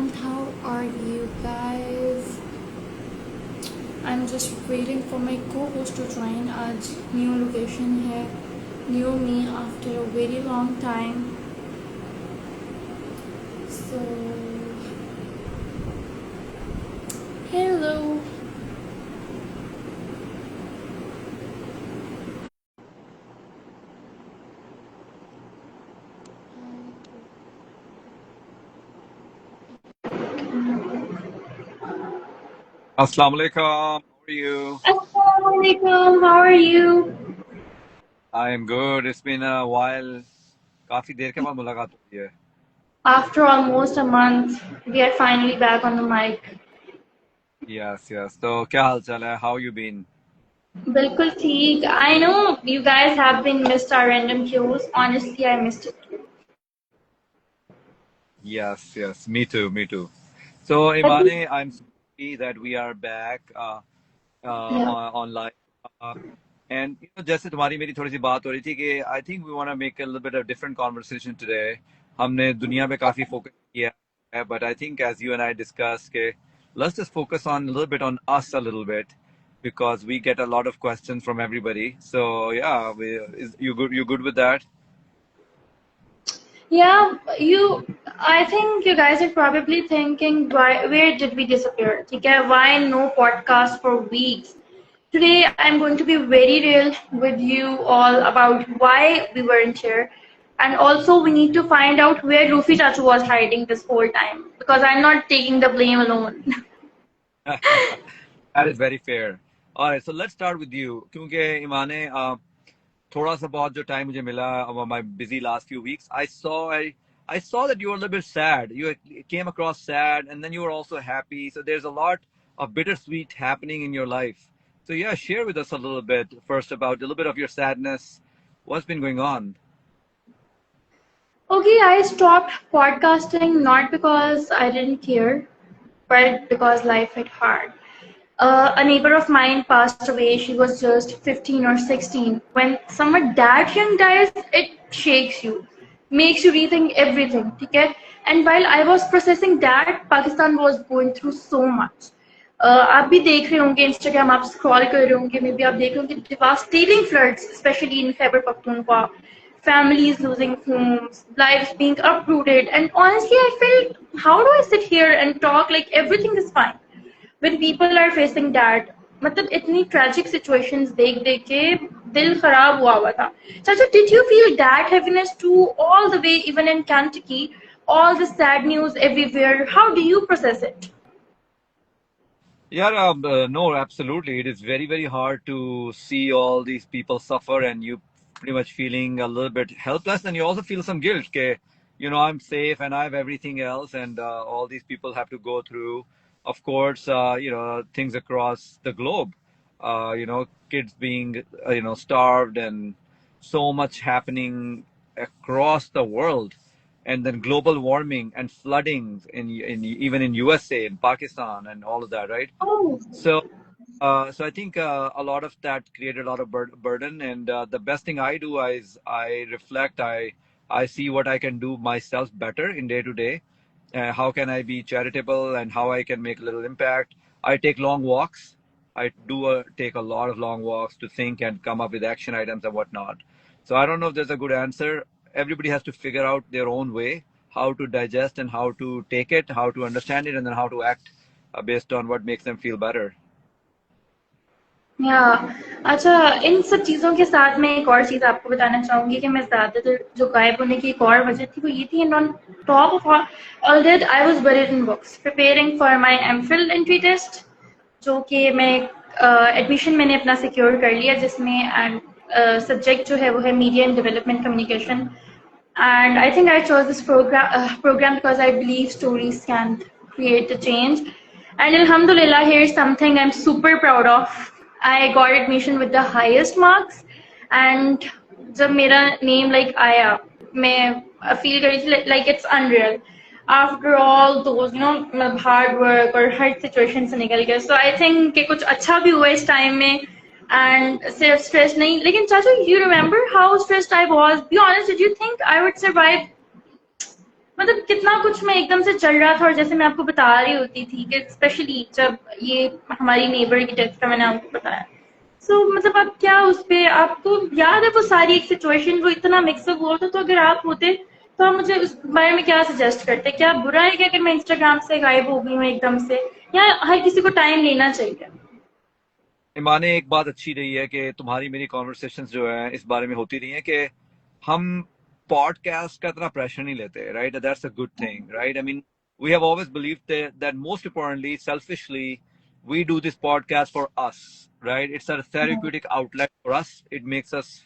everyone, how are you guys? I'm just waiting for my co-host to join. आज new location है, new me after a very long time. So hello. Assalamu alaikum. How are you? Assalamualaikum. How are you? I am good. It's been a while. काफी देर के बाद मुलाकात हुई है. After almost a month, we are finally back on the mic. Yes, yes. तो क्या हाल चाल है? How you been? बिल्कुल ठीक. I know you guys have been missed our random cues. Honestly, I missed it. Yes, yes. Me too, me too. So Imane, I'm so happy that we are back Yeah. online. Uh, and जैसे तुम्हारी मेरी थोड़ी सी बात हो रही थी कि I think we want to make a little bit of different conversation today. हमने दुनिया पे काफी focus किया है, but I think as you and I discussed कि let's just focus on a little bit on us a little bit because we get a lot of questions from everybody. So yeah, is you good? You good with that? Yeah, I think you guys are probably thinking, where did we disappear? Okay, why no podcast for weeks? Today, I'm going to be very real with you all about why we weren't here. And also, we need to find out where Rufi Chachu was hiding this whole time because I'm not taking the blame alone. That is very fair. All right, so let's start with you. क्योंकि इमाने थोड़ा सा बहुत जो time मुझे मिला about my busy last few weeks, I saw that you were a little bit sad. You came across sad, and then you were also happy. So there's a lot of bittersweet happening in your life. So yeah, share with us a little bit first about a little bit of your sadness. What's been going on? Okay, I stopped podcasting not because I didn't care, but because life hit hard. A neighbor of mine passed away. She was just 15 or 16. When someone that young dies, it shakes you, makes you rethink everything. Okay? And while I was processing that, Pakistan was going through so much. आप भी देख रहे होंगे Instagram आप scroll कर रहे होंगे may be आप देख रहे होंगे devastating floods especially in Khyber Pakhtunkhwa, families losing homes, lives being uprooted, and honestly I felt, how do I sit here and talk like everything is fine when people are facing that? मतलब इतनी tragic situations देख देख के दिल खराब हुआ था. Chacha, did you feel that heaviness too, all the way even in Kentucky, all the sad news everywhere? How do you process it? Yeah, no, absolutely. It is very, very hard to see all these people suffer and you pretty much feeling a little bit helpless. And you also feel some guilt. Okay, I'm safe and I have everything else, and all these people have to go through, of course, things across the globe. Kids being, starved and so much happening across the world, and then global warming and flooding in even in USA and Pakistan and all of that, right? Oh, So I think a lot of that created a lot of burden. And the best thing I do is I reflect. I see what I can do myself better in day to day. How can I be charitable and how I can make a little impact? I take long walks. I do take a lot of long walks to think and come up with action items and whatnot. So I don't know if there's a good answer. Everybody has to figure out their own way, how to digest and how to take it, how to understand it, and then how to act based on what makes them feel better. या अच्छा, इन सब चीज़ों के साथ मैं एक और चीज़ आपको बताना चाहूँगी कि मैं ज़्यादातर जो गायब होने की एक और वजह थी वो ये थी, and on top of all that I was buried in books preparing for my MPhil entry test, जो कि मैं एडमिशन मैंने अपना सिक्योर कर लिया, जिसमें एंड सब्जेक्ट जो है वो है media and development communication. And I think I chose this program because I believe stories can create a change. And Alhamdulillah, here's something I'm super proud of. I got admission with the highest marks, and जब मेरा name like आया, मैं feel करी थी like it's unreal. After all those, मतलब hard work और हर situation से निकल गए. So I think कि कुछ अच्छा भी हुआ इस time में. And सिर्फ stress नहीं, लेकिन चाचू, you remember how stressed I was? Be honest, did you think I would survive? मतलब कितना कुछ मैं एकदम से चल रहा था, और जैसे मैं आपको बता रही होती थी कि स्पेशली जब ये हमारी नेबर की डेथ का मैंने आपको बताया, मतलब आप क्या उस पे आपको याद है वो सारी एक सिचुएशन, वो इतना मिक्सअप हुआ था, तो अगर आप होते तो आप मुझे उस बारे में क्या सजेस्ट करते? क्या बुरा है क्या अगर मैं इंस्टाग्राम से गायब हो गई हूँ एकदम से, या हर किसी को टाइम लेना चाहिए? माने एक बात अच्छी रही है कि तुम्हारी मेरी कॉन्वर्सेशंस जो है इस बारे में होती रही है कि हम पॉडकास्ट का इतना प्रेशर नहीं लेते, right? That's a good thing, right? I mean we have always believed that most importantly selfishly we do this podcast for us, right? It's a therapeutic outlet for us. It makes us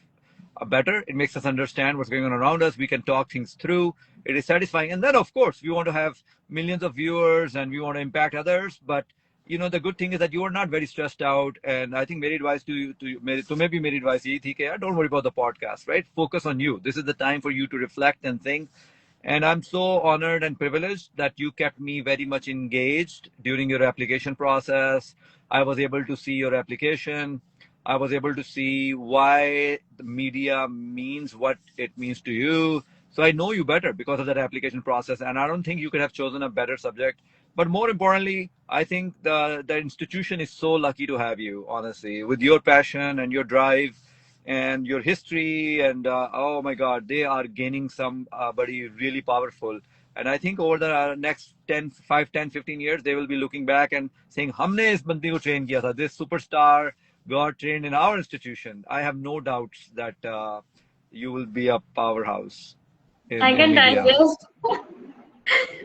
better. It makes us understand what's going on around us. We can talk things through. It is satisfying. And then, of course, we want to have millions of viewers and we want to impact others. But the good thing is that you are not very stressed out. And I think my advice to you, to maybe my advice is, don't worry about the podcast, right? Focus on you. This is the time for you to reflect and think. And I'm so honored and privileged that you kept me very much engaged during your application process. I was able to see your application. I was able to see why the media means what it means to you. So I know you better because of that application process. And I don't think you could have chosen a better subject. But more importantly, I think the institution is so lucky to have you, honestly, with your passion and your drive and your history. And oh my God, they are gaining somebody really powerful. And I think over the next 10, 5, 10, 15 years, they will be looking back and saying, "Humne is bandi ko train kiya tha. This superstar got trained in our institution." I have no doubts that you will be a powerhouse I in can media. digest.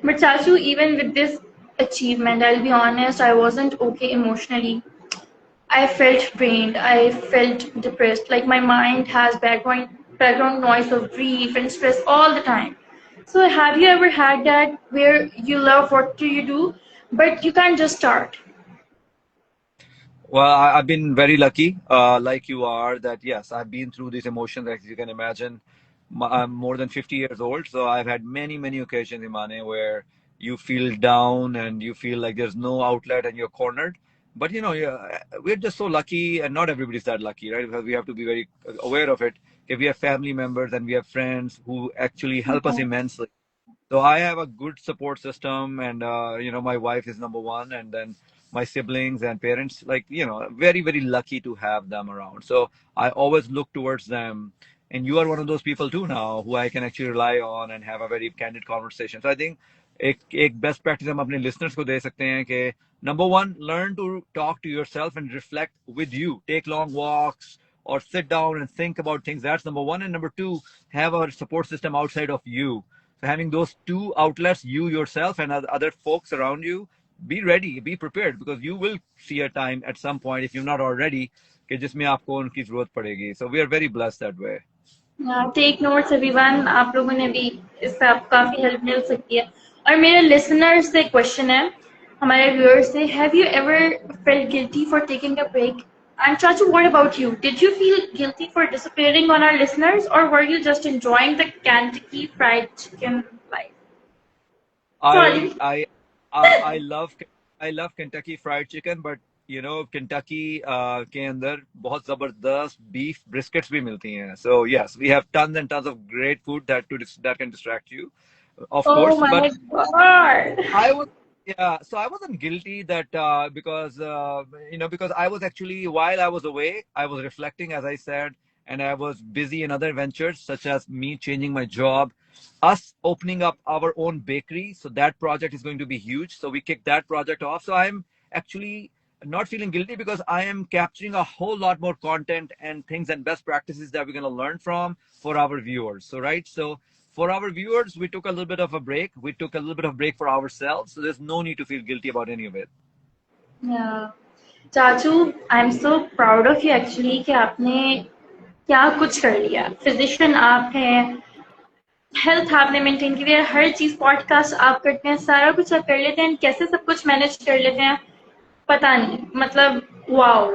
But Chachu, even with this achievement, I'll be honest, I wasn't okay emotionally. I felt drained. I felt depressed. Like my mind has background noise of grief and stress all the time. So have you ever had that where you love what do you do, but you can't just start? Well, I've been very lucky, like you are, that yes, I've been through these emotions, as you can imagine. I'm more than 50 years old, so I've had many, many occasions, Imane, where you feel down and you feel like there's no outlet and you're cornered. But yeah, we're just so lucky, and not everybody's that lucky, right? Because we have to be very aware of it. If we have family members and we have friends who actually help us immensely. So I have a good support system, and my wife is number one, and then my siblings and parents, like very very lucky to have them around. So I always look towards them, and you are one of those people too now who I can actually rely on and have a very candid conversation. So I think एक best practice हम अपने listeners को दे सकते हैं कि number one, learn to talk to yourself and reflect with you. Take long walks or sit down and think about things. That's number one. And number two, have a support system outside of you. So having those two outlets, you yourself and other folks around you, be ready, be prepared, because you will see a time at some point, if you're not already, कि जिसमें आपको उनकी जरूरत पड़ेगी. So we are very blessed that way. Take notes everyone, आप लोगों ने भी इससे आपको काफी हेल्प मिल सकती है। और मेरे लिसनर्स से क्वेश्चन है, हमारे व्यूअर्स से, have you ever felt guilty for taking a break? And Chachu, what about you? Did you feel guilty for disappearing on our listeners, or were you just enjoying the Kentucky Fried Chicken life? Sorry. I love Kentucky Fried Chicken, but Kentucky के अंदर बहुत जबरदस्त beef briskets भी मिलती हैं. So yes, we have tons and tons of great food that can distract you, of Oh course. my But God. I was, yeah, so I wasn't guilty that because I was actually, while I was away, I was reflecting, as I said, and I was busy in other ventures such as me changing my job, us opening up our own bakery. So that project is going to be huge. So we kicked that project off. So I'm actually not feeling guilty because I am capturing a whole lot more content and things and best practices that we're going to learn from for our viewers. So, right. So for our viewers, we took a little bit of a break. We took a little bit of break for ourselves. So there's no need to feel guilty about any of it. Yeah. चाचू, आई am so proud of you actually कि आपने क्या कुछ कर लिया। Physician आप हैं, health आपने मेंटेन की है, हर चीज पॉडकास्ट आप करते हैं, सारा कुछ आप कर लेते हैं, कैसे सब कुछ मैनेज कर लेते हैं पता नहीं, मतलब वाओ।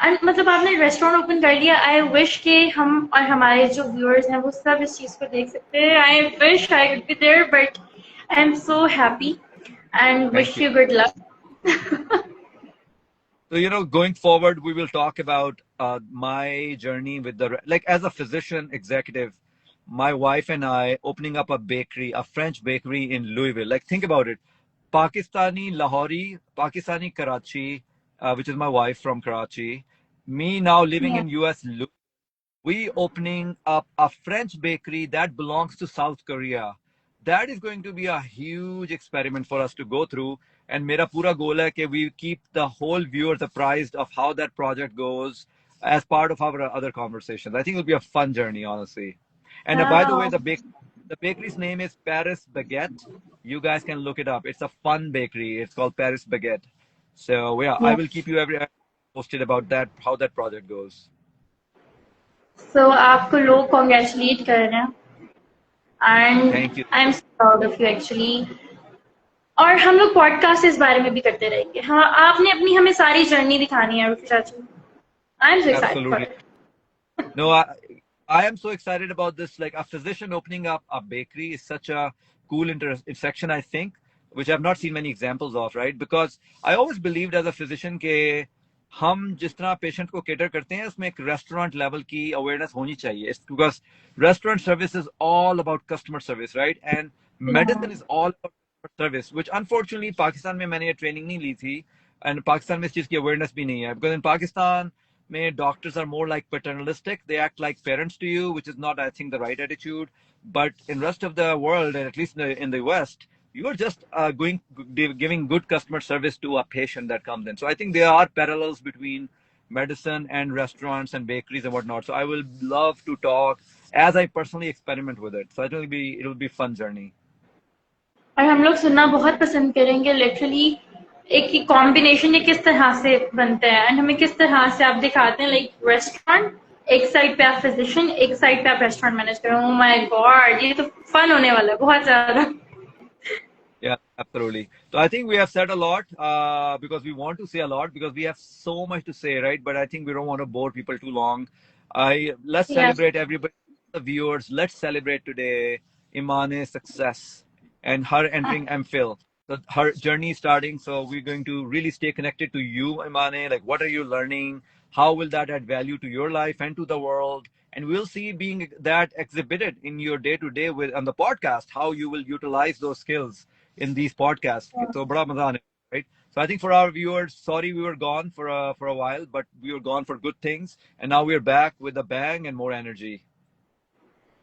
एंड मतलब आपने रेस्टोरेंट ओपन कर लिया। आई विश के हम और हमारे जो व्यूअर्स हैं वो सब इस चीज को देख सकते हैं। I wish I would be there, but I am so happy and Thank wish you. You good luck. So, going forward, we will talk about my journey with like as a physician executive, my wife and I opening up a bakery, a French bakery in Louisville. Like, think about it. Pakistani Lahori, Pakistani Karachi, which is my wife from Karachi. Me now living Yeah. in US, we opening up a French bakery that belongs to South Korea. That is going to be a huge experiment for us to go through. And mera pura goal hai कि we keep the whole viewers apprised of how that project goes as part of our other conversations. I think it'll be a fun journey, honestly. And by the way, Wow. the bakery's name is Paris Baguette. You guys can look it up. It's a fun bakery. It's called Paris Baguette. So yeah, I Yeah. will keep you every posted about that, how that project goes. So आपको लोग congratulate कर रहे हैं and Thank you. I'm so proud of you actually. और हम लोग podcast इस बारे में भी करते रहेंगे. हाँ, आपने अपनी हमें सारी जर्नी दिखानी है रुफी चाची. I'm so excited for Absolutely. it. No, I am so excited about this. Like a physician opening up a bakery is such a cool intersection, I think, which I've not seen many examples of, right? Because I always believed as a physician कि हम जिस तरह patient को cater करते हैं उसमें एक restaurant level की अवेयरनेस होनी चाहिए because restaurant service is all about customer service right and Yeah. Medicine is all about service which unfortunately Pakistan में मैंने ये ट्रेनिंग नहीं ली थी एंड पाकिस्तान में इस चीज़ की अवेयरनेस भी नहीं है बिकॉज इन पाकिस्तान में doctors are more like paternalistic. They act like parents to you, which is not, I think, the right attitude. But in rest of the world, and at least in the West, you are just giving good customer service to a patient that comes in. So I think there are parallels between medicine and restaurants and bakeries and whatnot. So I will love to talk as I personally experiment with it. So it will be fun journey. और हम लोग सुनना बहुत पसंद करेंगे literally एक ही combination ये किस तरह से बनते हैं एंड हमें किस तरह से आप दिखाते हैं लाइक रेस्टोरेंट एक साइड पे आप फिजिशियन एक साइड पे आप रेस्टोरेंट मैनेज करो. ओह माय गॉड ये तो फन होने वाला है बहुत ज्यादा. Yeah, absolutely. So I think we have said a lot because we want to say a lot because we have so much to say, right? But I think we don't want to bore people too long. I Let's Yes. celebrate everybody, the viewers. Let's celebrate today Imane's success and her entering MPhil. So her journey is starting. So we're going to really stay connected to you, Imane. Like, what are you learning? How will that add value to your life and to the world? And we'll see being that exhibited in your day to day with on the podcast, how you will utilize those skills in these podcasts. So bada maza aane, right? So I think for our viewers, sorry we were gone for a while, but we were gone for good things, and now we're back with a bang and more energy.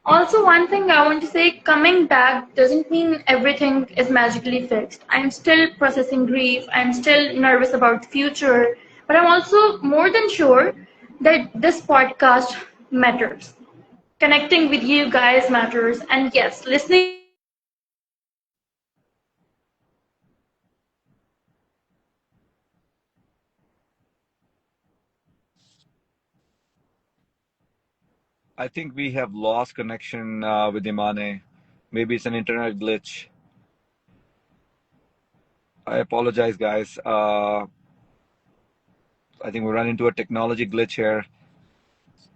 Also, one thing I want to say, coming back doesn't mean everything is magically fixed. I'm still processing grief. I'm still nervous about the future. But I'm also more than sure that this podcast matters. Connecting with you guys matters. And yes, listening I think we have lost connection with Imane. Maybe it's an internet glitch. I apologize, guys. I think we ran into a technology glitch here.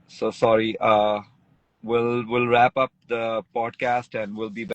So sorry. We'll wrap up the podcast and we'll be back.